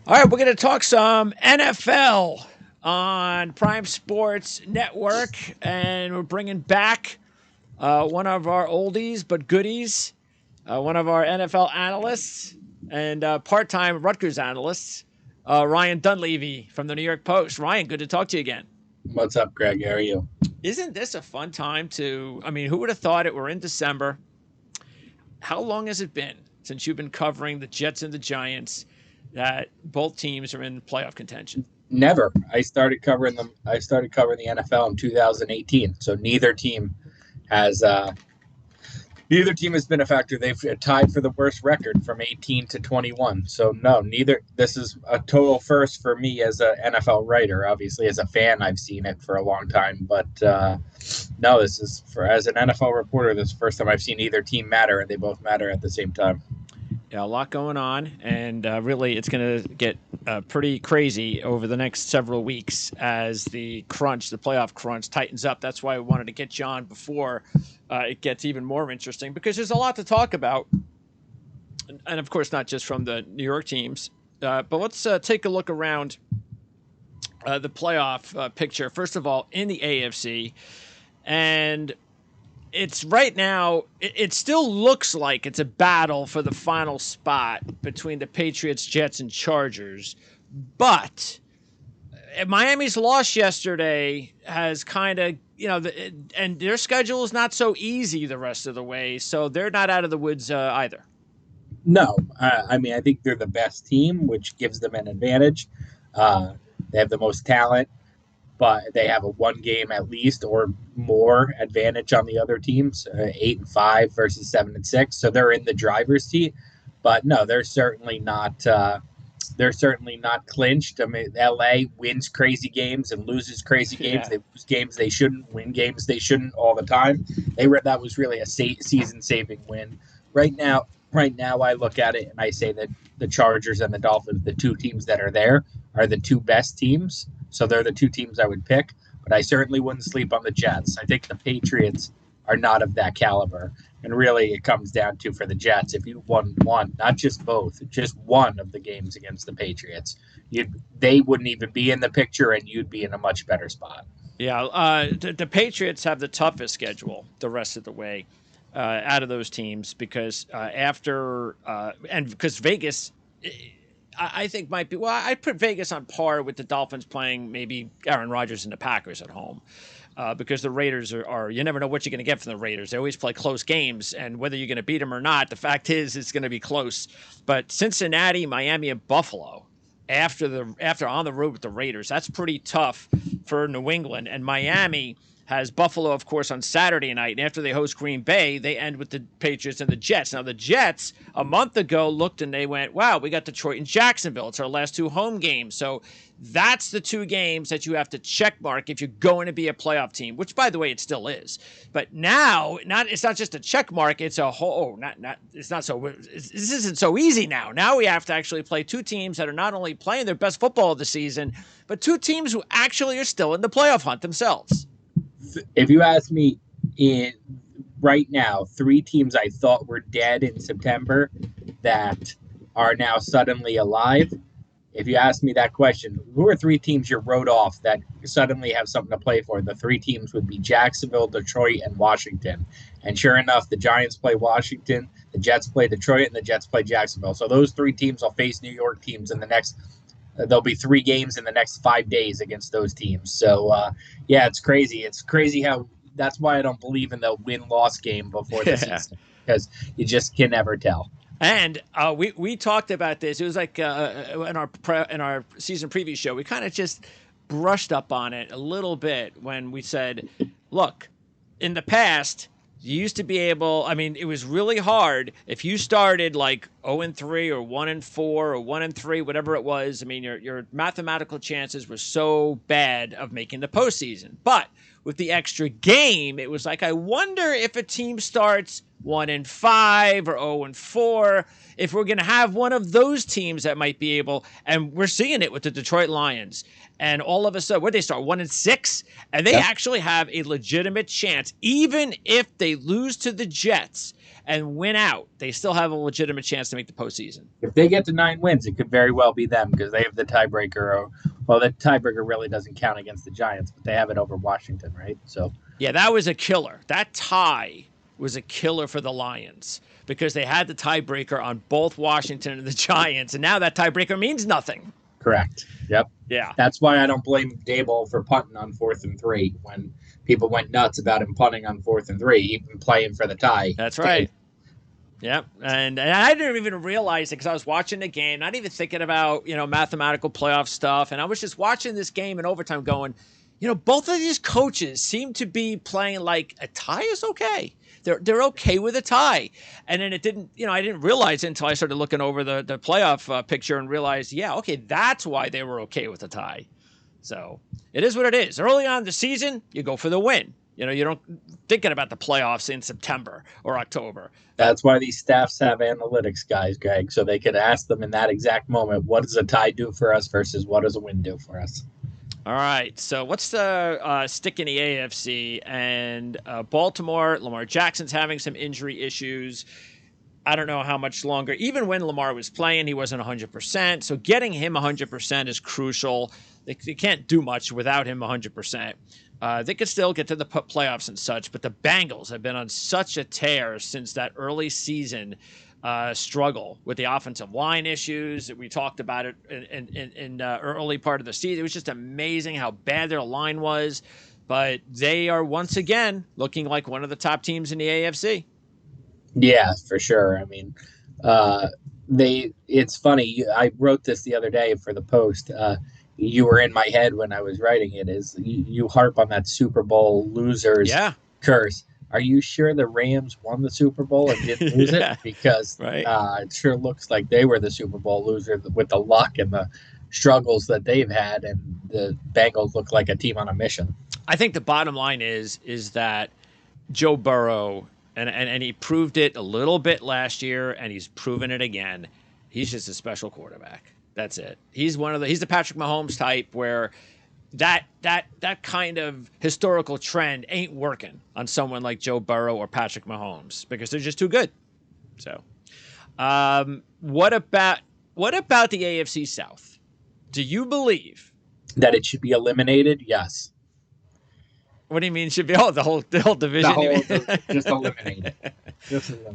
All right, we're going to talk some NFL on Prime Sports Network, and we're bringing back one of our oldies but goodies, one of our NFL analysts and part-time Rutgers analysts, Ryan Dunleavy from the New York Post. Ryan, good to talk to you again. What's up, Greg? How are you? Isn't this a fun time to? I mean, who would have thought it? We're in December. How long has it been since you've been covering the Jets and the Giants? That both teams are in playoff contention. Never. I started covering them. I started covering the NFL in 2018. So has neither team has been a factor. They've tied for the worst record from 18 to 21. So no, neither. This is a total first for me as an NFL writer. Obviously, as a fan, I've seen it for a long time, but no, this is for as an NFL reporter. This is the first time I've seen either team matter, and they both matter at the same time. Yeah, a lot going on, and really, it's going to get pretty crazy over the next several weeks as the playoff crunch, tightens up. That's why we wanted to get you on before it gets even more interesting, because there's a lot to talk about, and of course, not just from the New York teams. But let's take a look around the playoff picture. First of all, in the AFC, and it's right now, it still looks like it's a battle for the final spot between the Patriots, Jets, and Chargers. But Miami's loss yesterday has kind of, and their schedule is not so easy the rest of the way. So they're not out of the woods either. No, I mean I think they're the best team, which gives them an advantage. Uh, they have the most talent, but they have a one game at least or more advantage on the other teams, 8-5 versus 7-6. So they're in the driver's seat. But no, they're certainly not. They're certainly not clinched. I mean, LA wins crazy games and loses crazy games. Yeah. They lose games they shouldn't, win games they shouldn't all the time. That was really a season saving win. Right now, I look at it and I say that the Chargers and the Dolphins, the two teams that are there, are the two best teams. So they're the two teams I would pick. But I certainly wouldn't sleep on the Jets. I think the Patriots are not of that caliber. And really, it comes down to for the Jets, if you won one, not just both, just one of the games against the Patriots, they wouldn't even be in the picture, and you'd be in a much better spot. Yeah, the Patriots have the toughest schedule the rest of the way out of those teams because because Vegas, I think might be. Well, I'd put Vegas on par with the Dolphins playing maybe Aaron Rodgers and the Packers at home. Because the Raiders are, you never know what you're going to get from the Raiders. They always play close games, and whether you're going to beat them or not, the fact is it's going to be close. But Cincinnati, Miami, and Buffalo after on the road with the Raiders, that's pretty tough for New England. And Miami has Buffalo, of course, on Saturday night. And after they host Green Bay, they end with the Patriots and the Jets. Now, the Jets, a month ago, looked and they went, wow, we got Detroit and Jacksonville. It's our last two home games. So that's the two games that you have to check mark if you're going to be a playoff team, which, by the way, it still is. But now, it's not just a check mark. It's a whole, this isn't so easy now. Now we have to actually play two teams that are not only playing their best football of the season, but two teams who actually are still in the playoff hunt themselves. If you ask me right now, three teams I thought were dead in September that are now suddenly alive. If you ask me that question, who are three teams you wrote off that suddenly have something to play for? The three teams would be Jacksonville, Detroit, and Washington. And sure enough, the Giants play Washington, the Jets play Detroit, and the Jets play Jacksonville. So those three teams will face New York teams in the next. There'll be three games in the next 5 days against those teams. So yeah, it's crazy. It's crazy how. That's why I don't believe in the win-loss game before the season, because you just can never tell. And we talked about this. It was like in our season preview show, we kind of just brushed up on it a little bit when we said, look, in the past, you used to be able. I mean, it was really hard if you started like 0-3 or 1-4 or 1-3, whatever it was. I mean, your mathematical chances were so bad of making the postseason. But with the extra game, it was like, I wonder if a team starts 1-5 or 0-4, if we're going to have one of those teams that might be able, and we're seeing it with the Detroit Lions. And all of a sudden, where they start 1-6, and they actually have a legitimate chance, even if they lose to the Jets and win out, they still have a legitimate chance to make the postseason. If they get to 9 wins, it could very well be them because they have the tiebreaker. Well, the tiebreaker really doesn't count against the Giants, but they have it over Washington, right? So yeah, that was a killer. That tie was a killer for the Lions because they had the tiebreaker on both Washington and the Giants, and now that tiebreaker means nothing. correct. Yep. Yeah. That's why I don't blame Daboll for punting on 4th and 3 when people went nuts about him punting on 4th and 3, even playing for the tie. That's right. Yep. And I didn't even realize it because I was watching the game, not even thinking about, mathematical playoff stuff. And I was just watching this game in overtime going, both of these coaches seem to be playing like a tie is okay. They're okay with a tie. And then it didn't, I didn't realize it until I started looking over the playoff picture and realized, yeah, okay, that's why they were okay with a tie. So it is what it is. Early on in the season, you go for the win. You don't thinking about the playoffs in September or October. That's why these staffs have analytics guys, Greg, so they could ask them in that exact moment, what does a tie do for us versus what does a win do for us? All right, so what's the stick in the AFC? And Baltimore, Lamar Jackson's having some injury issues. I don't know how much longer. Even when Lamar was playing, he wasn't 100%. So getting him 100% is crucial. They can't do much without him 100%. They could still get to the playoffs and such, but the Bengals have been on such a tear since that early season struggle with the offensive line issues. We talked about it in early part of the season. It was just amazing how bad their line was, but they are once again looking like one of the top teams in the AFC. Yeah, for sure. I mean, it's funny. I wrote this the other day for the Post. You were in my head when I was writing it. Is you harp on that Super Bowl losers curse. Are you sure the Rams won the Super Bowl and didn't lose it? Because it sure looks like they were the Super Bowl loser with the luck and the struggles that they've had, and the Bengals look like a team on a mission. I think the bottom line is that Joe Burrow, and he proved it a little bit last year, and he's proven it again. He's just a special quarterback. That's it. He's the Patrick Mahomes type where that kind of historical trend ain't working on someone like Joe Burrow or Patrick Mahomes because they're just too good. So, what about the AFC South? Do you believe that it should be eliminated? Yes. What do you mean should be? Oh, the whole division. Just eliminate it.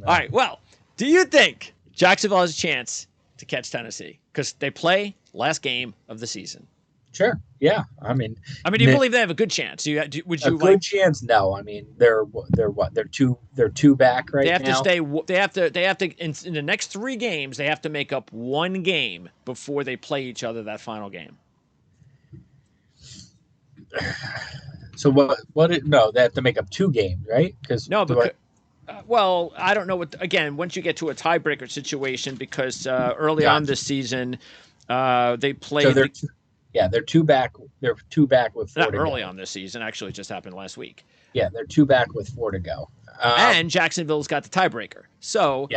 All right. Well, do you think Jacksonville has a chance to catch Tennessee because they play last game of the season? Sure. Yeah. I mean, do you believe they have a good chance? Would you good chance? No. I mean, they're what? They're two back right now. They have to stay. They have to in the next 3 games. They have to make up 1 game before they play each other that final game. So what? No, they have to make up 2 games, right? Well, I don't know what. Again, once you get to a tiebreaker situation, because early on this season, they played. So they're 2 back. They're 2 back with 4 not to early go. on this season. Actually, it just happened last week. Yeah, they're 2 back with 4 to go. And Jacksonville's got the tiebreaker. So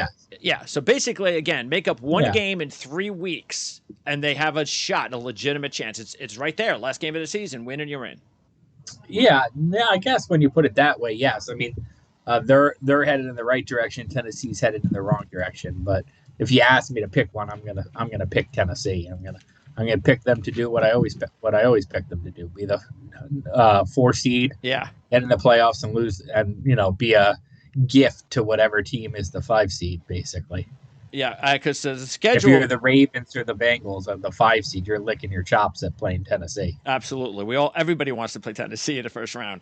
yeah. So basically, again, make up 1 game in 3 weeks, and they have a shot, a legitimate chance. It's right there. Last game of the season, win and you're in. Yeah, I guess when you put it that way, yes. I mean, they're headed in the right direction. Tennessee's headed in the wrong direction. But if you ask me to pick one, I'm gonna pick Tennessee. I'm gonna pick them to do what I always pick them to do: be the 4 seed, get in the playoffs and lose, and be a gift to whatever team is the 5 seed, basically. Yeah, because the schedule. If you're the Ravens or the Bengals of the 5 seed, you're licking your chops at playing Tennessee. Absolutely, everybody wants to play Tennessee in the first round.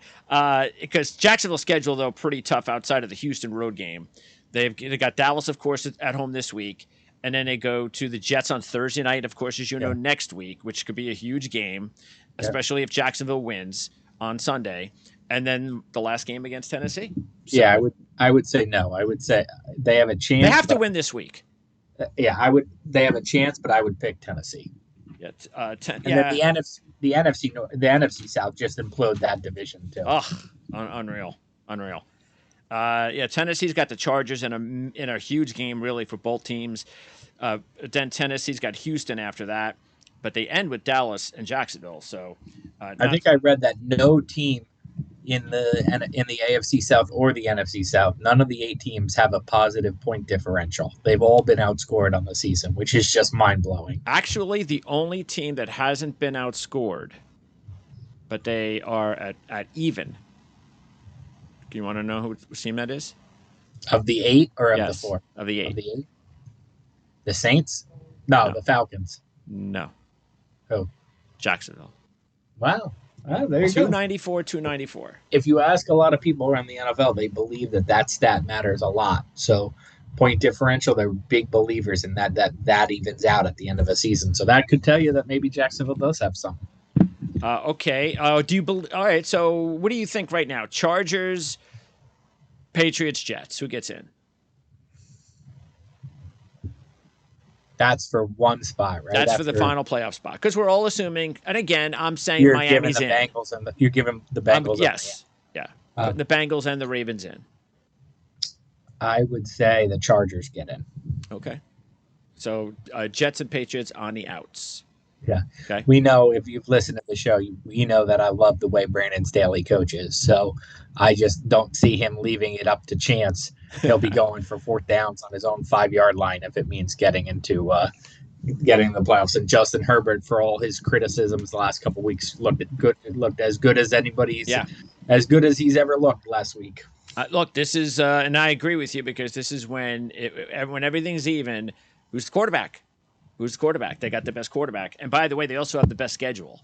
Because Jacksonville's schedule though pretty tough outside of the Houston road game. They got Dallas, of course, at home this week, and then they go to the Jets on Thursday night, of course, as you know, next week, which could be a huge game, especially if Jacksonville wins on Sunday, and then the last game against Tennessee. So, yeah, I would say no. I would say they have a chance. They have to win this week. Yeah, they have a chance, but I would pick Tennessee. Yeah, then the NFC South just implode that division too. Oh, unreal. Tennessee's got the Chargers in a huge game really for both teams. Then Tennessee's got Houston after that, but they end with Dallas and Jacksonville. So I think I read that no team in the AFC South or the NFC South, none of the 8 teams have a positive point differential. They've all been outscored on the season, which is just mind blowing. Actually, the only team that hasn't been outscored, but they are at even. Do you want to know who team that is? Of the 8 or of yes, the 4? Of the 8. Of the 8? The Saints? No, the Falcons. No. Who? Jacksonville. Wow. There you 294, 294. If you ask a lot of people around the NFL, they believe that stat matters a lot. So point differential, they're big believers in that evens out at the end of a season. So that could tell you that maybe Jacksonville does have some. Okay. Do you believe? All right. So what do you think right now? Chargers, Patriots, Jets. Who gets in? That's for one spot, right? That's for the final playoff spot. Because we're all assuming, and again, I'm saying you're Miami's giving the in. Bengals and you're giving the Bengals. Yes. Yeah. The Bengals and the Ravens in. I would say the Chargers get in. Okay. So Jets and Patriots on the outs. Yeah. Okay. We know, if you've listened to the show, you know that I love the way Brandon Staley coaches. So I just don't see him leaving it up to chance. He'll be going for 4th downs on his own 5-yard line if it means getting the playoffs. And Justin Herbert, for all his criticisms the last couple of weeks, looked as good as anybody's. Yeah. As good as he's ever looked last week. Look, this is, and I agree with you, because this is when everything's even. Who's the quarterback? Who's the quarterback? They got the best quarterback. And by the way, they also have the best schedule.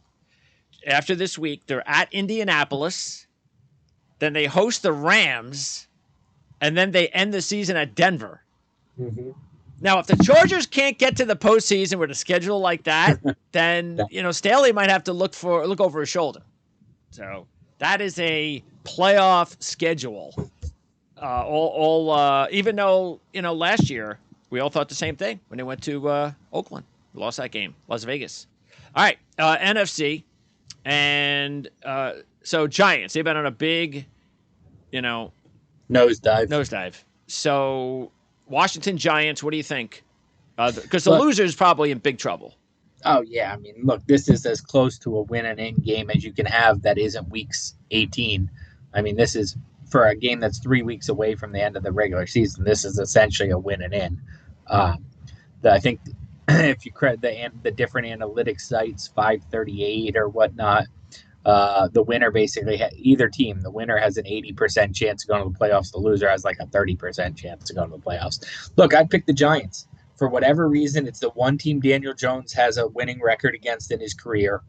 After this week, they're at Indianapolis. Then they host the Rams. And then they end the season at Denver. Mm-hmm. Now, if the Chargers can't get to the postseason with a schedule like that, then Staley might have to look over his shoulder. So that is a playoff schedule. Even though last year we all thought the same thing when they went to Oakland, we lost that game, Las Vegas. All right, NFC, and so Giants. They've been on a big, nosedive. So Washington Giants, what do you think? Because the loser is probably in big trouble. Oh, yeah. I mean, look, this is as close to a win and in game as you can have that isn't weeks 18. I mean, this is for a game that's 3 weeks away from the end of the regular season. This is essentially a win and in. I think if you credit the different analytics sites, 538 or whatnot, the winner basically either team, the winner has an 80% chance of going to the playoffs. The loser has like a 30% chance to go to the playoffs. Look, I'd pick the Giants. For whatever reason, it's the one team Daniel Jones has a winning record against in his career.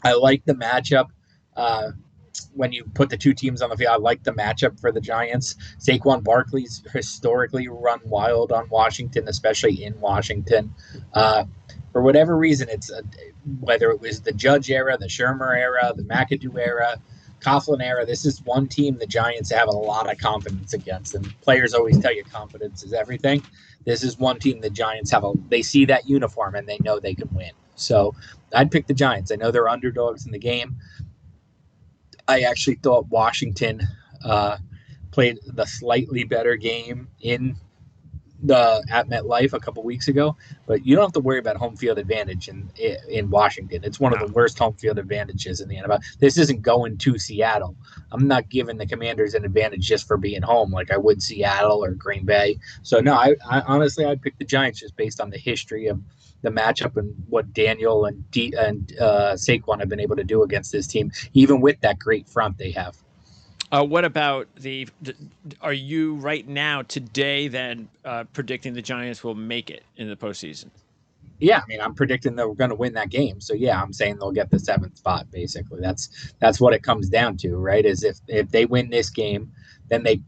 I like the matchup. When you put the two teams on the field, I like the matchup for the Giants. Saquon Barkley's historically run wild on Washington, especially in Washington. For whatever reason, whether it was the Judge era, the Shermer era, the McAdoo era, Coughlin era, this is one team the Giants have a lot of confidence against. And players always tell you confidence is everything. This is one team the Giants they see that uniform and they know they can win. So I'd pick the Giants. I know they're underdogs in the game. I actually thought Washington played the slightly better game at MetLife a couple weeks ago, but you don't have to worry about home field advantage in Washington. It's one of the worst home field advantages in the NFL. This isn't going to Seattle. I'm not giving the Commanders an advantage just for being home like I would Seattle or Green Bay. So no, I honestly I'd pick the Giants just based on the history of the matchup and what Daniel and Saquon have been able to do against this team, even with that great front they have. What about are you right now today then predicting the Giants will make it in the postseason? Yeah, I mean, I'm predicting that we're going to win that game. So yeah, I'm saying they'll get the 7th spot. Basically, that's what it comes down to, right? Is if they win this game, then they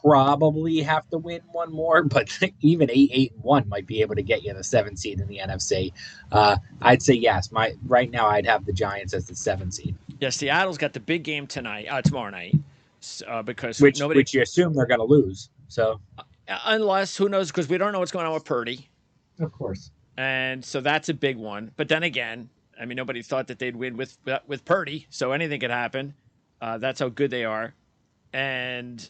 probably have to win one more, but even 8-1 might be able to get you the 7th seed in the NFC. I'd say yes. Right now, I'd have the Giants as the 7th seed. Yeah, Seattle's got the big game tomorrow night, because which you assume they're going to lose. So unless, who knows, because we don't know what's going on with Purdy. Of course. And so that's a big one. But then again, I mean, nobody thought that they'd win with Purdy, so anything could happen. That's how good they are. And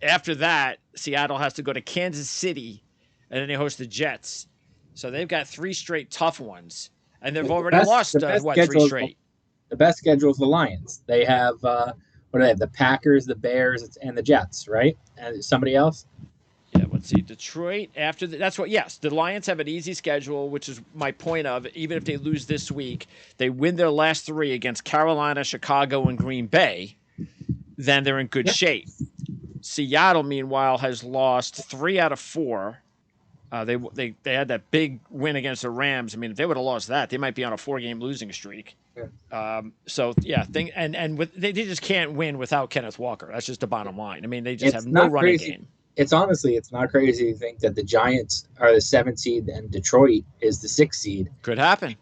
after that, Seattle has to go to Kansas City, and then they host the Jets. So they've got 3 straight tough ones, and they've already lost 3 straight. The best schedule is the Lions. They have what do they have? The Packers, the Bears, and the Jets, right? And somebody else? Yeah, let's see. Detroit after that's what. Yes, the Lions have an easy schedule, which is my point of. Even if they lose this week, they win their last three against Carolina, Chicago, and Green Bay. Then they're in good shape. Seattle, meanwhile, has lost 3 out of 4. They had that big win against the Rams. I mean, if they would have lost that, they might be on a 4-game losing streak. They just can't win without Kenneth Walker. That's just the bottom line. I mean, they just have no running game. It's honestly, it's not crazy to think that the Giants are the 7th seed and Detroit is the 6th seed. Could happen.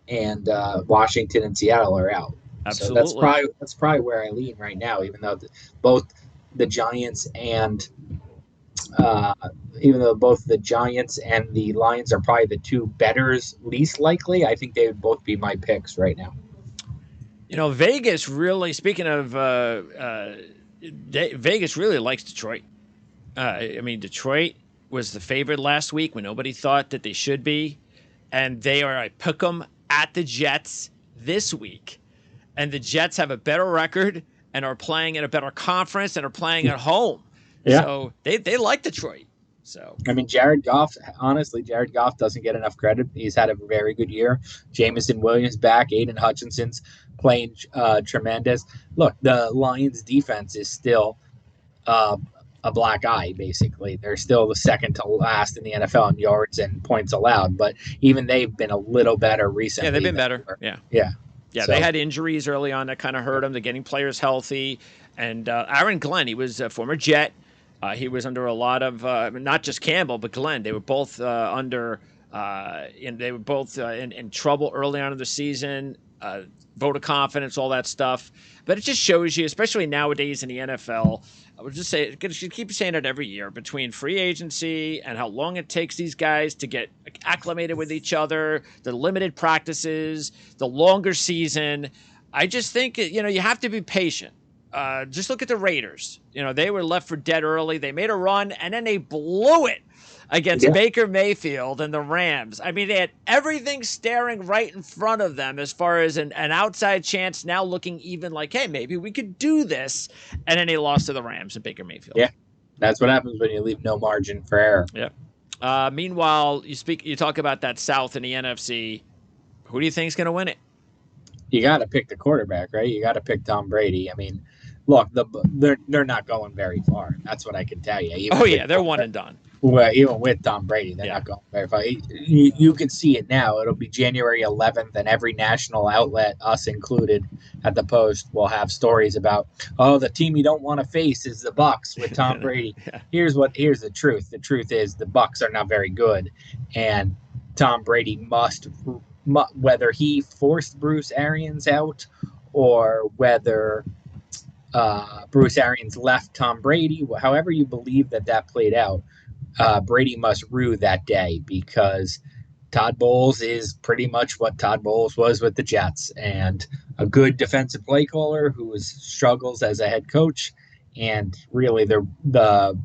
And Washington and Seattle are out. Absolutely. So that's probably where I lean right now, even though both the Giants and both the Giants and the Lions are probably the two betters least likely, I think they would both be my picks right now. Vegas really, speaking of Vegas really likes Detroit. Detroit was the favorite last week when nobody thought that they should be. And they are a pick 'em at the Jets this week. And the Jets have a better record and are playing in a better conference and are playing at home. Yeah. So they like Detroit. So Jared Goff doesn't get enough credit. He's had a very good year. Jameson Williams back, Aiden Hutchinson's playing tremendous. Look, the Lions defense is still a black eye, basically. They're still the second to last in the NFL in yards and points allowed, but even they've been a little better recently. Yeah, they've been better. Yeah. So. They had injuries early on that kind of hurt them. They're getting players healthy. And Aaron Glenn, he was a former Jet. He was under a lot of not just Campbell, but Glenn. They were both in trouble early on in the season. Vote of confidence, all that stuff. But it just shows you, especially nowadays in the NFL, I would just say, I should keep saying it every year, between free agency and how long it takes these guys to get acclimated with each other, the limited practices, the longer season. I just think, you have to be patient. Just look at the Raiders. They were left for dead early. They made a run, and then they blew it against Baker Mayfield and the Rams. They had everything staring right in front of them as far as an outside chance, now looking even like, hey, maybe we could do this. And then they lost to the Rams and Baker Mayfield. Yeah, that's what happens when you leave no margin for error. Yeah. Meanwhile, you talk about that South and the NFC. Who do you think is going to win it? You got to pick the quarterback, right? You got to pick Tom Brady. Look, they're not going very far. That's what I can tell you. They're one and done. Well, even with Tom Brady, they're not going very far. You can see it now. It'll be January 11th, and every national outlet, us included, at the Post, will have stories about, the team you don't want to face is the Bucs with Tom Brady. Here's the truth. The truth is the Bucs are not very good, and Tom Brady must, whether he forced Bruce Arians out or whether Bruce Arians left Tom Brady, however you believe that played out, Brady must rue that day, because Todd Bowles is pretty much what Todd Bowles was with the Jets, and a good defensive play caller who struggles as a head coach. And really, the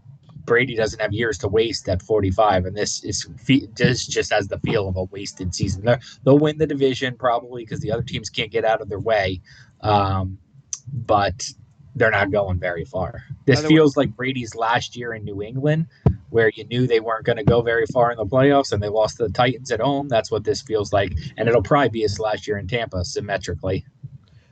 Brady doesn't have years to waste at 45, and this just has the feel of a wasted season. They'll win the division probably because the other teams can't get out of their way, but they're not going very far. This feels like Brady's last year in New England, where you knew they weren't going to go very far in the playoffs, and they lost to the Titans at home. That's what this feels like, and it'll probably be his last year in Tampa, symmetrically.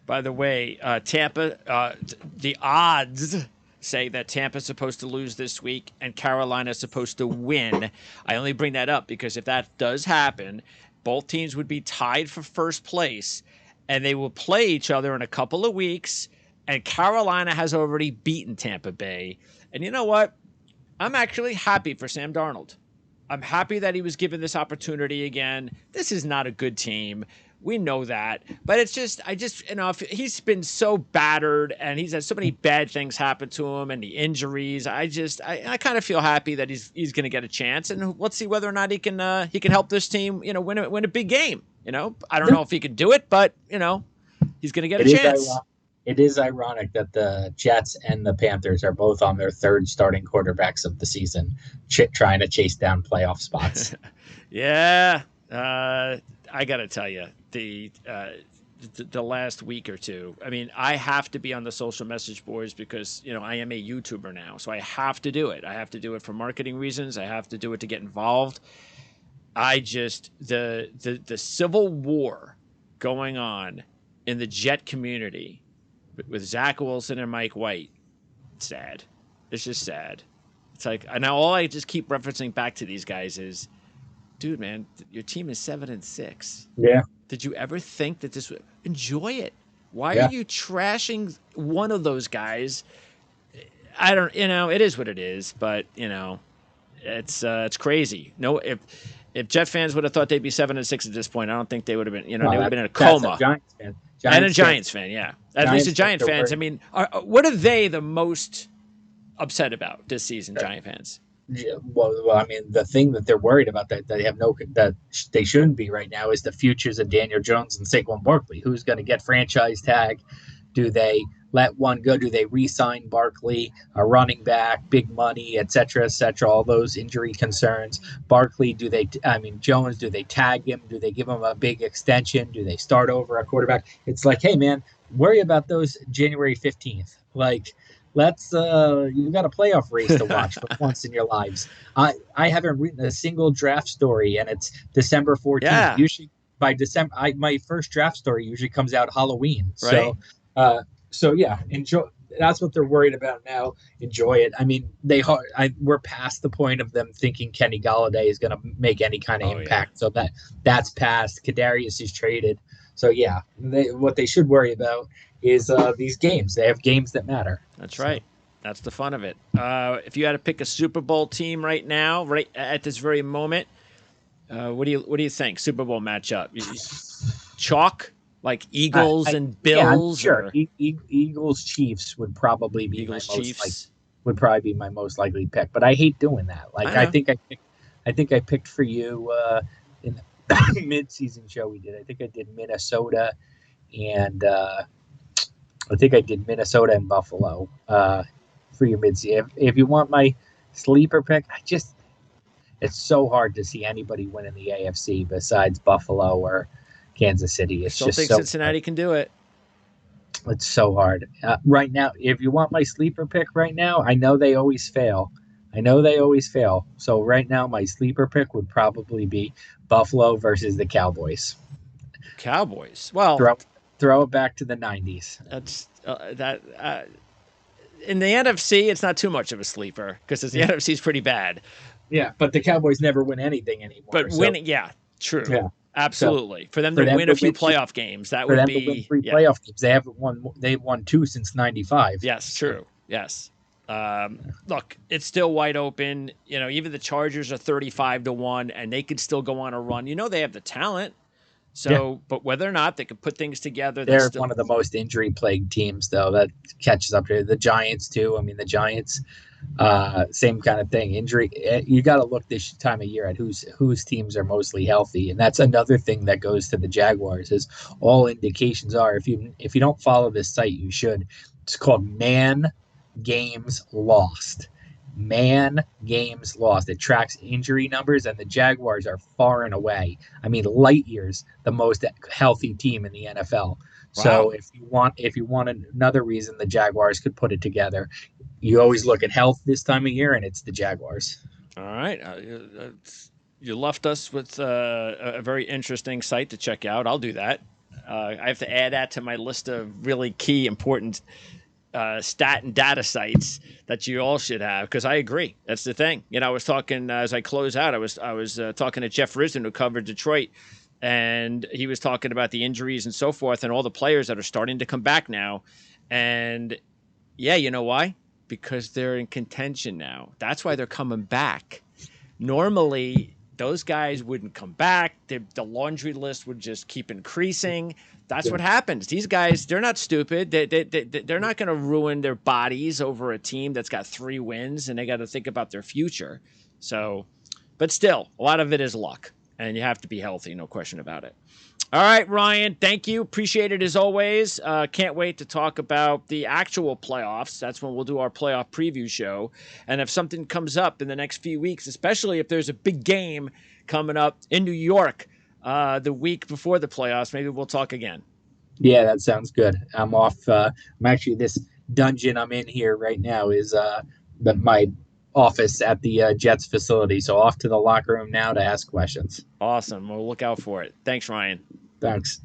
By the way, Tampa, the odds say that Tampa's supposed to lose this week and Carolina's supposed to win. I only bring that up because if that does happen, both teams would be tied for first place, and they will play each other in a couple of weeks, and Carolina has already beaten Tampa Bay. And you know what? I'm actually happy for Sam Darnold. I'm happy that he was given this opportunity again. This is not a good team. We know that. But it's just, if he's been so battered and he's had so many bad things happen to him and the injuries, I kind of feel happy that he's going to get a chance. And let's see whether or not he can help this team, win a big game. I don't know if he can do it, but, he's going to get a chance. It is ironic that the Jets and the Panthers are both on their third starting quarterbacks of the season, trying to chase down playoff spots. Yeah. I got to tell you, the last week or two. I mean, I have to be on the social message boards because, I am a YouTuber now. So I have to do it. I have to do it for marketing reasons. I have to do it to get involved. I just the civil war going on in the Jet community with Zach Wilson and Mike White. Sad. It's just sad. It's like now all I just keep referencing back to these guys is, dude, man, your team is 7-6. Yeah. Did you ever think that this would enjoy it? Why Yeah. are you trashing one of those guys? I don't, it is what it is, but it's crazy. No, if Jet fans would have thought they'd be 7-6 at this point, I don't think they would have been. They would have been in a coma. A Giants fan. And a Giants fan, yeah. At least the Giant fans. I mean, what are they the most upset about this season, Giant fans? Yeah, well, I mean, the thing that they're worried about that they shouldn't be right now is the futures of Daniel Jones and Saquon Barkley. Who's going to get franchise tag? Do they let one go? Do they re-sign Barkley, a running back, big money, et cetera, all those injury concerns? Barkley, Jones, do they tag him? Do they give him a big extension? Do they start over a quarterback? It's like, hey, man, worry about those January 15th. Like, you've got a playoff race to watch for once in your lives. I haven't written a single draft story, and it's December 14th. Yeah. Usually by December, my first draft story usually comes out Halloween. Right. So yeah, enjoy. That's what they're worried about now. Enjoy it. I mean, we're past the point of them thinking Kenny Golladay is going to make any kind of impact. Yeah. So that's past. Kadarius is traded. So yeah, what they should worry about is these games. They have games that matter. That's right. That's the fun of it. If you had to pick a Super Bowl team right now, right at this very moment, what do you think? Super Bowl matchup? Chalk, like Eagles and Bills. Yeah, sure. Eagles Chiefs would probably be would probably be my most likely pick. But I hate doing that. Like I think I picked for you in the mid-season show we did. I think I did Minnesota and. I think I did Minnesota and Buffalo for your mid-season. If you want my sleeper pick, it's so hard to see anybody win in the AFC besides Buffalo or Kansas City. It's still think Cincinnati can do it. It's so hard. Right now, if you want my sleeper pick right now, I know they always fail. So right now, my sleeper pick would probably be Buffalo versus the Cowboys. Cowboys? Well... Throw it back to the 90s. That's in the NFC, it's not too much of a sleeper because the NFC is pretty bad. Yeah, but the Cowboys never win anything anymore. But winning, true. Yeah. Absolutely. So, for them to win a few playoff games, that would be... To win 3 playoff games. They haven't won. They've won 2 since 95. Yes, true. Yes. Look, it's still wide open. Even the Chargers are 35-1, and they could still go on a run. They have the talent. So, But whether or not they can put things together, they're one of the most injury-plagued teams, though. That catches up to the Giants too. I mean, the Giants, same kind of thing. Injury. You got to look this time of year at whose teams are mostly healthy, and that's another thing that goes to the Jaguars. Is all indications are if you don't follow this site, you should. It's called Man Games Lost. Man Games Lost. It tracks injury numbers, and the Jaguars are far and away, light years, the most healthy team in the NFL. Wow. So if you want another reason the Jaguars could put it together, you always look at health this time of year, and it's the Jaguars. All right. You left us with a very interesting site to check out. I'll do that. I have to add that to my list of really key, important stat and data sites that you all should have, because I agree. That's the thing. I was talking as I close out. I was talking to Jeff Risden, who covered Detroit, and he was talking about the injuries and so forth, and all the players that are starting to come back now. And yeah, you know why? Because they're in contention now. That's why they're coming back. Normally, those guys wouldn't come back. The laundry list would just keep increasing. That's what happens. These guys, they're not stupid. They're not going to ruin their bodies over a team that's got 3 wins, and they got to think about their future. So, but still, a lot of it is luck, and you have to be healthy, no question about it. All right, Ryan, thank you. Appreciate it as always. Can't wait to talk about the actual playoffs. That's when we'll do our playoff preview show. And if something comes up in the next few weeks, especially if there's a big game coming up in New York, the week before the playoffs, maybe we'll talk again. Yeah, that sounds good. I'm off. I'm actually this dungeon I'm in here right now is my office at the Jets facility. So off to the locker room now to ask questions. Awesome. We'll look out for it. Thanks, Ryan. Thanks.